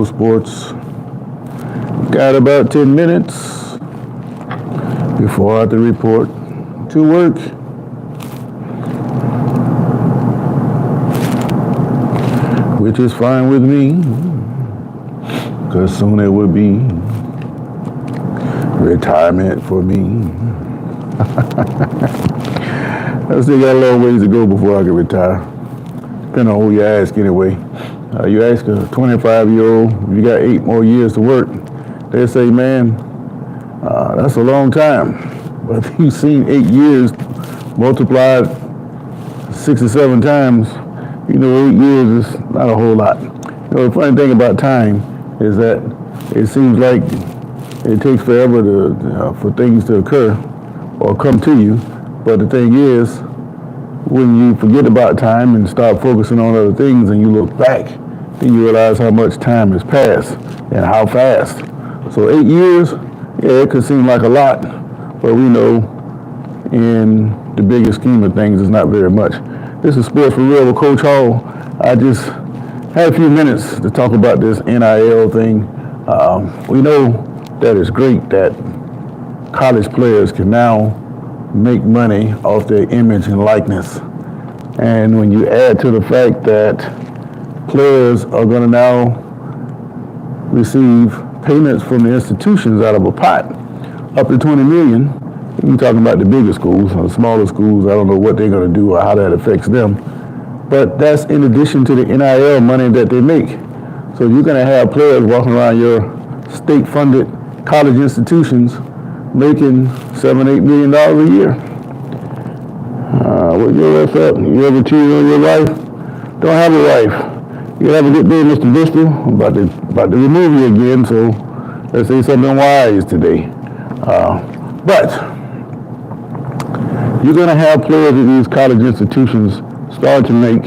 pro sports. Got about 10 minutes before I have to report to work. Which is fine with me, because soon it will be retirement for me. I still got a long ways to go before I can retire. Depending on who you ask anyway. You ask a 25-year-old, if you got 8 more years to work, they say, man, that's a long time. But if you've seen 8 years multiplied 6 or 7 times, 8 years is not a whole lot. The funny thing about time is that it seems like it takes forever for things to occur or come to you. But the thing is, when you forget about time and start focusing on other things and you look back, then you realize how much time has passed and how fast. So 8 years, yeah, it could seem like a lot, but we know in the bigger scheme of things, it's not very much. This is Sports for Real with Coach Hall. I just had a few minutes to talk about this NIL thing. We know that it's great that college players can now make money off their image and likeness. And when you add to the fact that players are going to now receive payments from the institutions out of a pot, up to $20 million, we're talking about the bigger schools. The smaller schools, I don't know what they're going to do or how that affects them. But that's in addition to the NIL money that they make. So you're going to have players walking around your state-funded college institutions making $7-8 million a year. What your life up? You ever cheated on your wife? Don't have a wife. You have a good day, Mr. Bristol. I'm about to remove you again, so let's say something wise today. But you're going to have players at these college institutions start to make.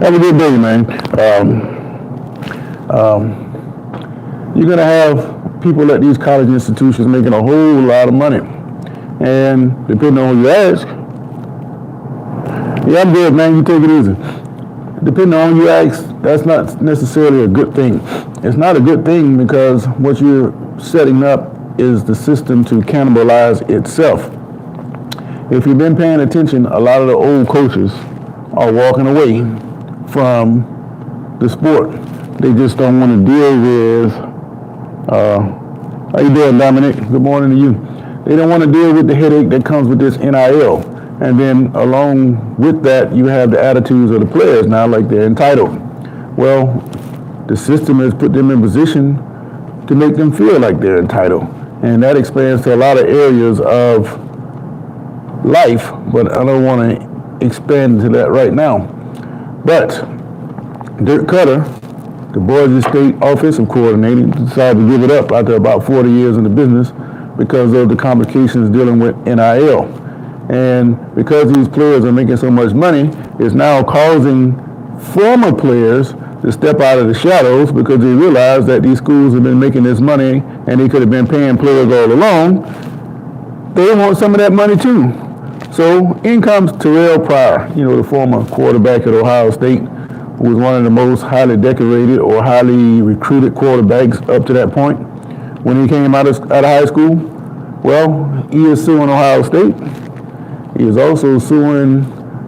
Have a good day, man. You're going to have people at these college institutions making a whole lot of money. And depending on who you ask, yeah, I'm good, man, you take it easy. Depending on who you ask, that's not necessarily a good thing. It's not a good thing because what you're setting up is the system to cannibalize itself. If you've been paying attention, a lot of the old coaches are walking away from the sport. They just don't want to deal with, how you doing, Dominic? Good morning to you. They don't want to deal with the headache that comes with this NIL. And then along with that, you have the attitudes of the players now, like they're entitled. Well, the system has put them in position to make them feel like they're entitled. And that expands to a lot of areas of life, but I don't want to expand into that right now. But Dirk Cutter, the Boise State offensive coordinator, decided to give it up after about 40 years in the business because of the complications dealing with NIL. And because these players are making so much money, it's now causing former players to step out of the shadows because they realize that these schools have been making this money and they could have been paying players all along. They want some of that money too. So in comes Terrell Pryor, the former quarterback at Ohio State, who was one of the most highly decorated or highly recruited quarterbacks up to that point. When he came out of high school, well, he is suing Ohio State. He is also suing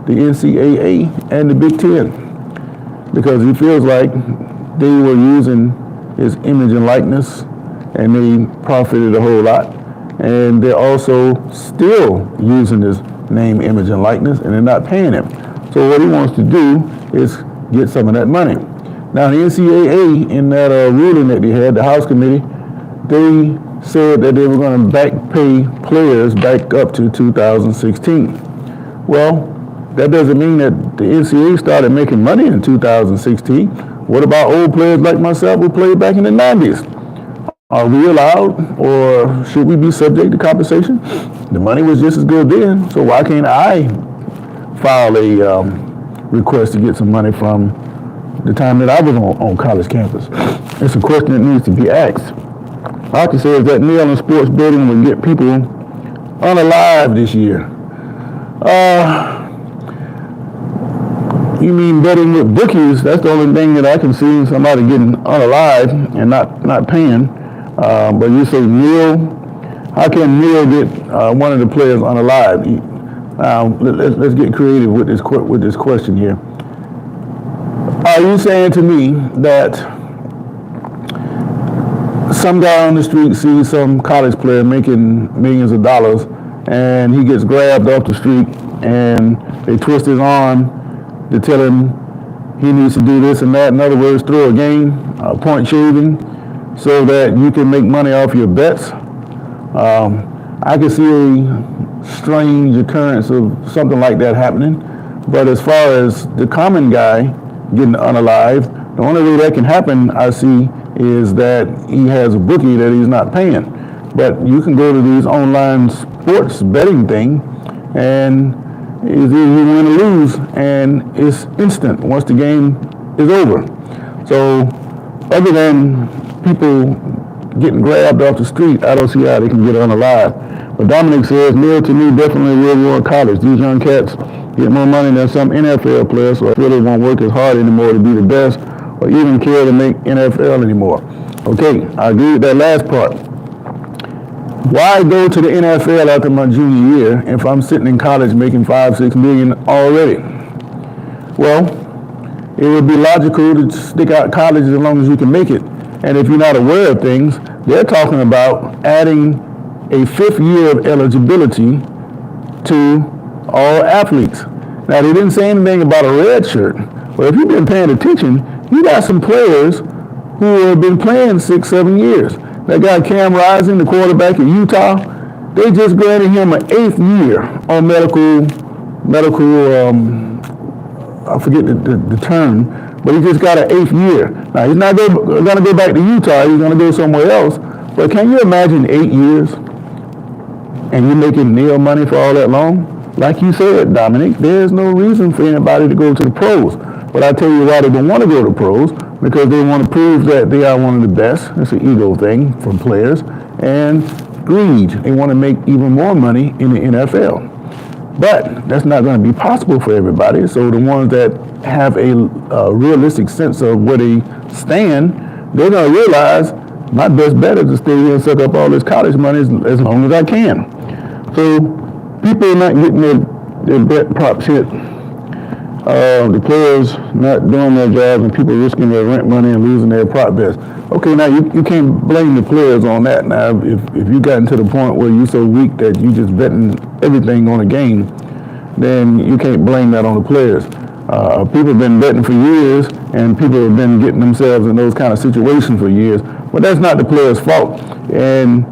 the NCAA and the Big Ten because he feels like they were using his image and likeness and they profited a whole lot. And they're also still using his name, image, and likeness, and they're not paying him. So what he wants to do is get some of that money. Now, the NCAA, in that ruling that they had, the House Committee, they said that they were going to back pay players back up to 2016. Well, that doesn't mean that the NCAA started making money in 2016. What about old players like myself who played back in the 90s? Are we allowed, or should we be subject to compensation? The money was just as good then, so why can't I file a request to get some money from the time that I was on college campus? It's a question that needs to be asked. All I can say is that NIL and sports betting will get people unalive this year. You mean betting with bookies? That's the only thing that I can see somebody getting unalive and not paying. But you say NIL. How can NIL get one of the players unalive? Let's get creative with this question here. Are you saying to me that some guy on the street sees some college player making millions of dollars, and he gets grabbed off the street, and they twist his arm to tell him he needs to do this and that? In other words, throw a game, point shaving, so that you can make money off your bets. I can see a strange occurrence of something like that happening. But as far as the common guy getting unalived, the only way that can happen, I see, is that he has a bookie that he's not paying. But you can go to these online sports betting thing, and either you win or lose, and it's instant once the game is over. So other than people getting grabbed off the street, I don't see how they can get unalive. But Dominic says, NIL to me definitely real world college. These young cats get more money than some NFL players, so I really won't work as hard anymore to be the best or even care to make NFL anymore. Okay, I agree with that last part. Why go to the NFL after my junior year if I'm sitting in college making $5-6 million already? Well, it would be logical to stick out college as long as you can make it. And if you're not aware of things, they're talking about adding a 5th year of eligibility to all athletes. Now, they didn't say anything about a red shirt, but if you've been paying attention, you got some players who have been playing 6-7 years. That guy Cam Rising, the quarterback at Utah, they just granted him an 8th year on medical. I forget the term, but he just got an 8th year. Now he's not going to go back to Utah. He's going to go somewhere else. But can you imagine 8 years and you're making NIL money for all that long? Like you said, Dominic, there's no reason for anybody to go to the pros. But I tell you why they don't want to go to pros, because they want to prove that they are one of the best. It's an ego thing from players. And greed. They want to make even more money in the NFL. But that's not going to be possible for everybody. So the ones that have a realistic sense of where they stand, they're going to realize my best bet is to stay here and suck up all this college money as long as I can. So people are not getting their bet props hit. The players not doing their jobs and people risking their rent money and losing their prop bets. Okay, now you can't blame the players on that. Now, if you gotten to the point where you're so weak that you just betting everything on a game, then you can't blame that on the players. People have been betting for years, and people have been getting themselves in those kind of situations for years. But that's not the players' fault. And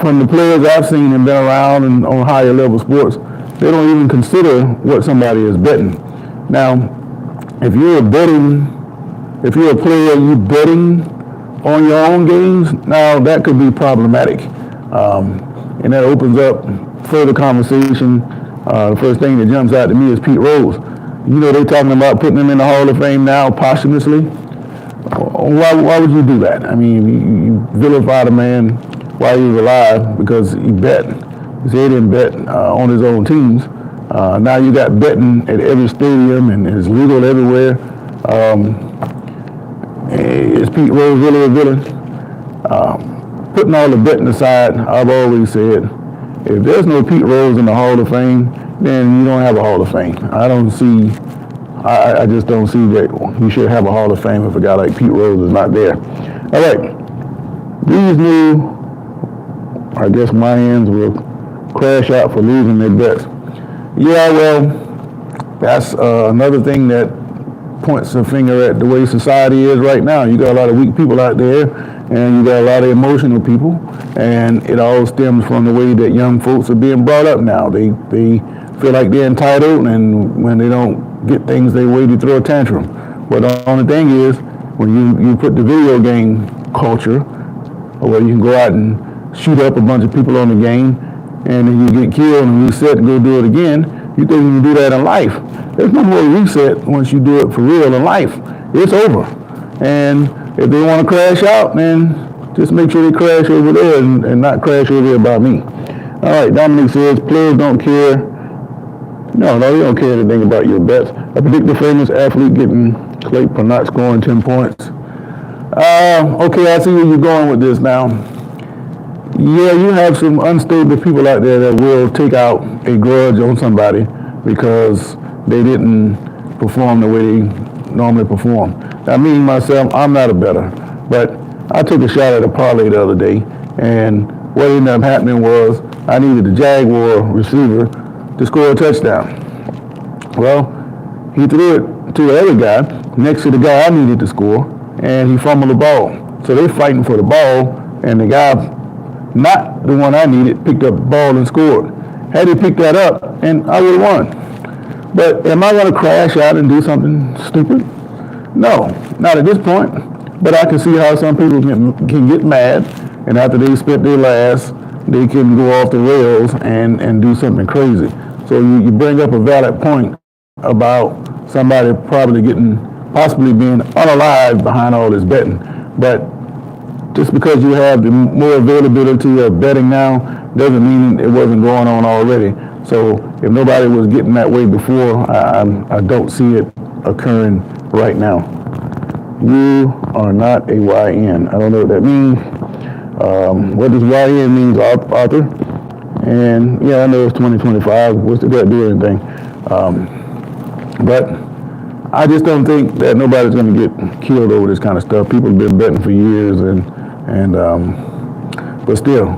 from the players I've seen and been around and on higher level sports, they don't even consider what somebody is betting. Now, if you're a player, you betting on your own games, now that could be problematic. And that opens up further conversation. The first thing that jumps out to me is Pete Rose. You know, they're talking about putting him in the Hall of Fame now posthumously. Why would you do that? I mean, you vilify the man while he was alive because he bet. He said he didn't bet on his own teams. Now you got betting at every stadium and it's legal everywhere. Is Pete Rose really a villain? Putting all the betting aside, I've always said, if there's no Pete Rose in the Hall of Fame, then you don't have a Hall of Fame. I just don't see that you should have a Hall of Fame if a guy like Pete Rose is not there. All right, these new, I guess Mayans will crash out for losing their bets. Yeah, well, that's another thing that points a finger at the way society is right now. You got a lot of weak people out there, and you got a lot of emotional people, and it all stems from the way that young folks are being brought up now. They feel like they're entitled, and when they don't get things their way, they throw a tantrum. But the only thing is, when you put the video game culture, where you can go out and shoot up a bunch of people on the game, and then you get killed and reset and go do it again, you think you can do that in life. There's no more reset once you do it for real in life. It's over. And if they want to crash out, then just make sure they crash over there and not crash over here by me. All right, Dominic says, players don't care No, they don't care anything about your bets. I predict the famous athlete getting clapped for not scoring 10 points. Okay, I see where you're going with this now. Yeah, you have some unstable people out there that will take out a grudge on somebody because they didn't perform the way they normally perform. Now, me, myself, I'm not a bettor, but I took a shot at a parlay the other day, and what ended up happening was I needed the Jaguar receiver to score a touchdown. Well, he threw it to the other guy next to the guy I needed to score, and he fumbled the ball. So they're fighting for the ball, and the guy, not the one I needed, picked up the ball and scored. Had he picked that up, and I would have won. But am I going to crash out and do something stupid? No, not at this point. But I can see how some people can get mad, and after they spent their last, they can go off the rails and do something crazy. So you bring up a valid point about somebody possibly being unalive behind all this betting. But just because you have the more availability of betting now doesn't mean it wasn't going on already. So if nobody was getting that way before, I don't see it occurring right now. You are not a YN. I don't know what that means. What does YN mean, Arthur? And yeah, I know it's 2025. What's that do anything? But I just don't think that nobody's going to get killed over this kind of stuff. People have been betting for years, but still,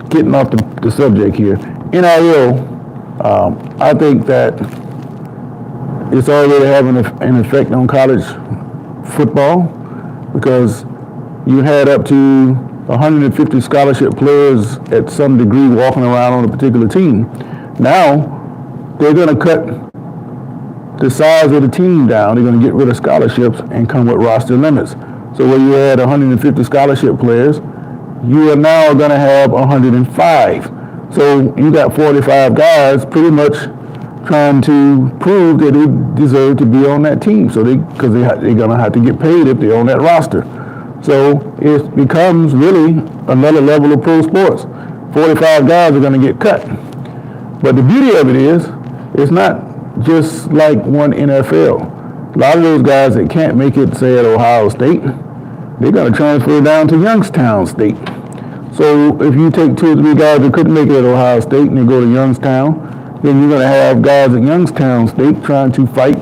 getting off the subject here. NIL, I think that it's already having an effect on college football because you had up to 150 scholarship players at some degree walking around on a particular team. Now, they're going to cut the size of the team down. They're going to get rid of scholarships and come with roster limits. So where you had 150 scholarship players, you are now going to have 105. So you got 45 guys pretty much trying to prove that they deserve to be on that team. So because they're going to have to get paid if they're on that roster. So it becomes really another level of pro sports. 45 guys are going to get cut. But the beauty of it is, it's not just like one NFL. A lot of those guys that can't make it, say, at Ohio State, they're going to transfer down to Youngstown State. So if you take 2 or 3 guys that couldn't make it at Ohio State and they go to Youngstown, then you're going to have guys at Youngstown State trying to fight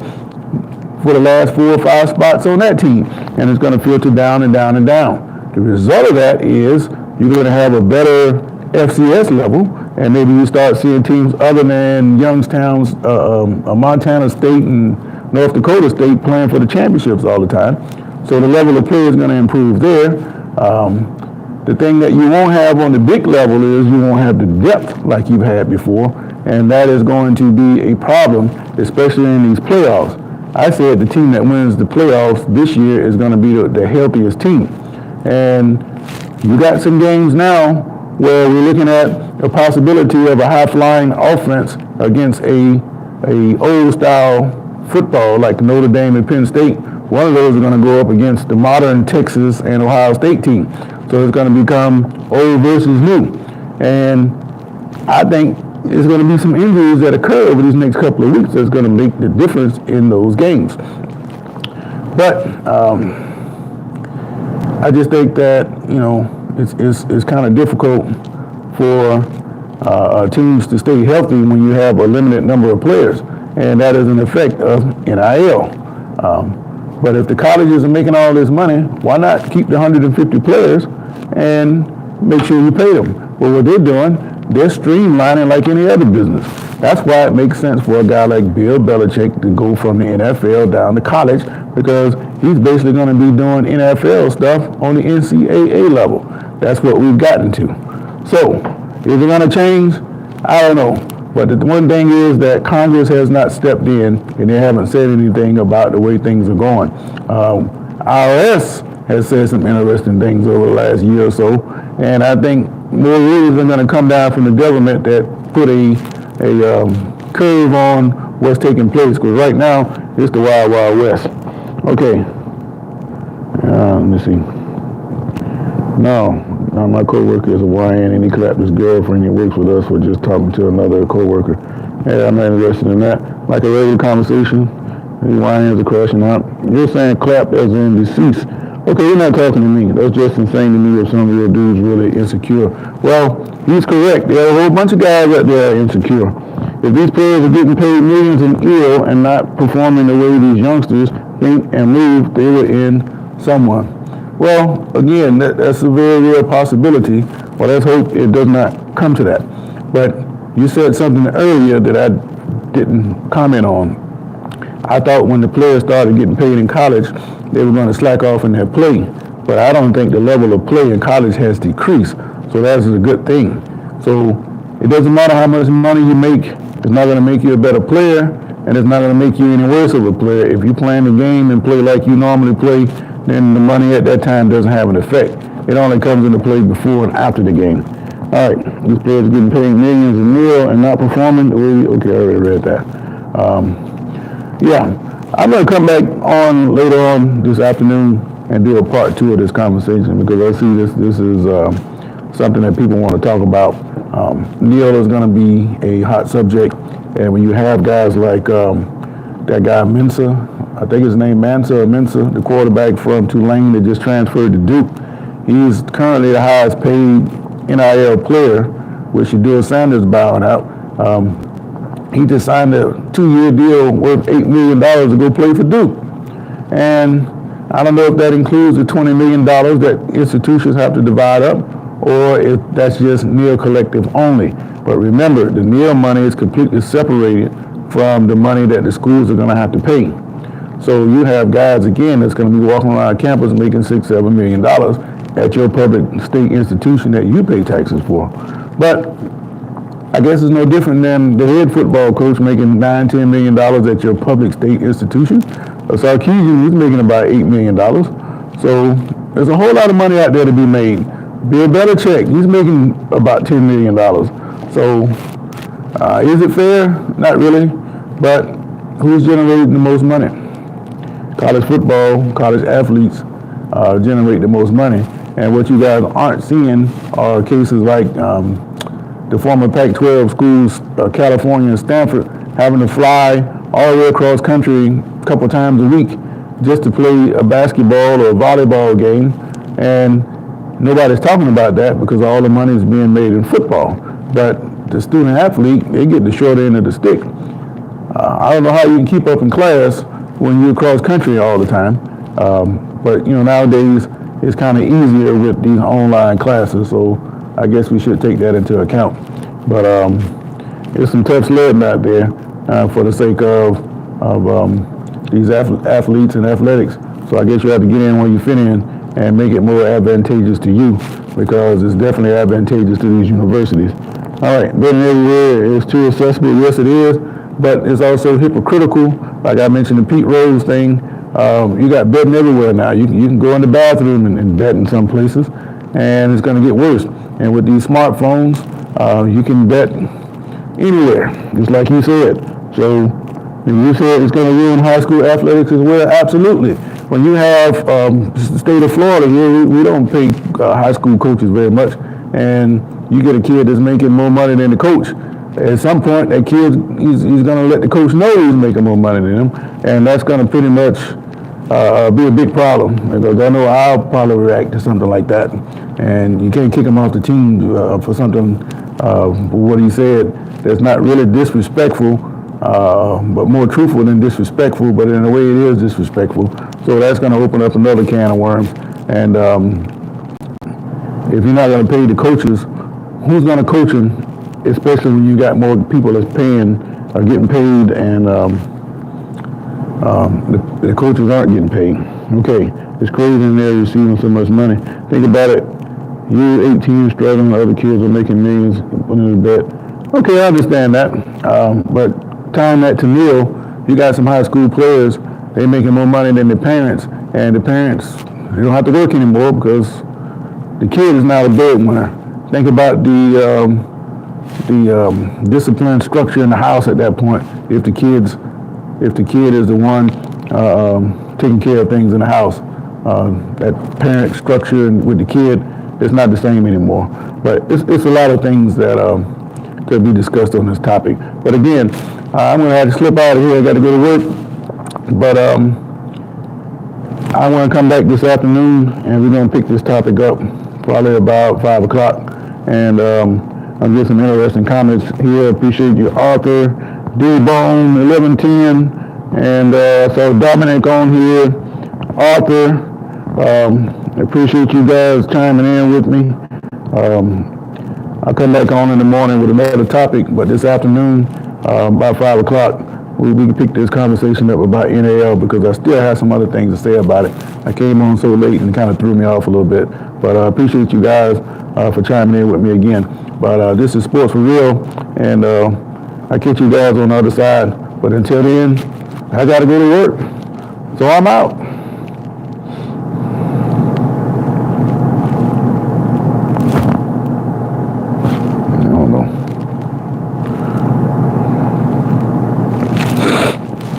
for the last 4 or 5 spots on that team. And it's going to filter down and down and down. The result of that is you're going to have a better FCS level, and maybe you start seeing teams other than Youngstown's, Montana State and North Dakota State playing for the championships all the time. So the level of play is going to improve there. The thing that you won't have on the big level is you won't have the depth like you've had before, and that is going to be a problem, especially in these playoffs. I said the team that wins the playoffs this year is going to be the healthiest team. And you got some games now where we're looking at a possibility of a high-flying offense against a old-style football like Notre Dame and Penn State. One of those are going to go up against the modern Texas and Ohio State team. So it's going to become old versus new. And I think there's going to be some injuries that occur over these next couple of weeks that's going to make the difference in those games. But I just think that, it's kind of difficult for teams to stay healthy when you have a limited number of players. And that is an effect of NIL. But if the colleges are making all this money, why not keep the 150 players and make sure you pay them? Well, what they're doing, they're streamlining like any other business. That's why it makes sense for a guy like Bill Belichick to go from the NFL down to college, because he's basically going to be doing NFL stuff on the NCAA level. That's what we've gotten to. So, is it going to change? I don't know. But the one thing is that Congress has not stepped in, and they haven't said anything about the way things are going. IRS has said some interesting things over the last year or so, and I think more rules are going to come down from the government that put a curve on what's taking place, because right now it's the wild, wild west. Okay. Let me see. No, my coworker is a YN, and he clapped his girlfriend. He works with us for just talking to another coworker. Yeah, I'm not interested in that. Like a regular conversation, why hands are crashing out. You're saying clap as in deceased. Okay, you're not talking to me. That's just insane to me if some of your dudes really insecure. Well, he's correct. There are a whole bunch of guys out there insecure. If these players are getting paid millions and ill and not performing the way these youngsters think and move, they were in someone. Well, again, that's a very real possibility. Well, let's hope it does not come to that. But you said something earlier that I didn't comment on. I thought when the players started getting paid in college, they were going to slack off in their play. But I don't think the level of play in college has decreased. So that's a good thing. So it doesn't matter how much money you make. It's not going to make you a better player, and it's not going to make you any worse of a player. If you play in the game and play like you normally play, then the money at that time doesn't have an effect. It only comes into play before and after the game. All right, these players are getting paid millions and nil and not performing. Okay, I already read that. Yeah, I'm going to come back on later on this afternoon and do a part 2 of this conversation because I see this is something that people want to talk about. NIL is going to be a hot subject, and when you have guys like that guy Mensa, I think his name Mensa, the quarterback from Tulane that just transferred to Duke, he's currently the highest paid NIL player, which Shedeur Sanders bowed out. He just signed a 2-year deal worth $8 million to go play for Duke. And I don't know if that includes the $20 million that institutions have to divide up, or if that's just NIL collective only. But remember, the NIL money is completely separated from the money that the schools are going to have to pay. So you have guys, again, that's going to be walking around campus making $6-7 million at your public state institution that you pay taxes for. But I guess it's no different than the head football coach making $9-10 million at your public state institution. Sarkisian, he's making about $8 million. So there's a whole lot of money out there to be made. Bill Belichick, he's making about $10 million. So is it fair? Not really. But who's generating the most money? College football, college athletes generate the most money. And what you guys aren't seeing are cases like the former Pac-12 schools, California and Stanford, having to fly all the way across country a couple times a week just to play a basketball or a volleyball game. And nobody's talking about that because all the money is being made in football. But the student athlete, they get the short end of the stick. I don't know how you can keep up in class when you're across country all the time. But nowadays it's kind of easier with these online classes, so I guess we should take that into account. But there's some tough sledding out there for the sake of these athletes and athletics. So I guess you have to get in when you fit in and make it more advantageous to you, because it's definitely advantageous to these universities. All right, betting everywhere is too accessible. Yes, it is, but it's also hypocritical. Like I mentioned the Pete Rose thing, you got betting everywhere now. You can go in the bathroom and bet in some places, and it's going to get worse. And with these smartphones, you can bet anywhere, just like you said. So when you said it's going to ruin high school athletics as well, absolutely. When you have the state of Florida here, we don't pay high school coaches very much, and you get a kid that's making more money than the coach. At some point, that kid, he's going to let the coach know he's making more money than him, and that's going to pretty much be a big problem, because I know I'll probably react to something like that, and you can't kick him off the team for something, what he said, that's not really disrespectful, but more truthful than disrespectful, but in a way it is disrespectful. So that's going to open up another can of worms, and if you're not going to pay the coaches, who's going to coach them, especially when you got more people that's paying, getting paid, and the coaches aren't getting paid. Okay, it's crazy in there receiving so much money. Think about it. You're 18, struggling, other kids are making millions, putting in the bet. Okay, I understand that. But tying that to NIL, you got some high school players, they're making more money than their parents, and the parents, they don't have to work anymore because the kid is now the breadwinner. Think about the discipline structure in the house at that point. If the kid is the one taking care of things in the house, that parent structure with the kid is not the same anymore. But it's a lot of things that to be discussed on this topic. But again, I'm going to have to slip out of here. I got to go to work. But I want to come back this afternoon, and we're going to pick this topic up probably about 5 o'clock. And I'll get some interesting comments here. Appreciate you, Arthur, D-Bone, 1110, and so Dominic on here, Arthur. Appreciate you guys chiming in with me. I'll come back on in the morning with another topic, but this afternoon, about 5 o'clock, we can pick this conversation up about NIL because I still have some other things to say about it. I came on so late and kind of threw me off a little bit, but I appreciate you guys for chiming in with me again. But this is Sports for Real, and I'll catch you guys on the other side. But until then, I got to go to work, so I'm out.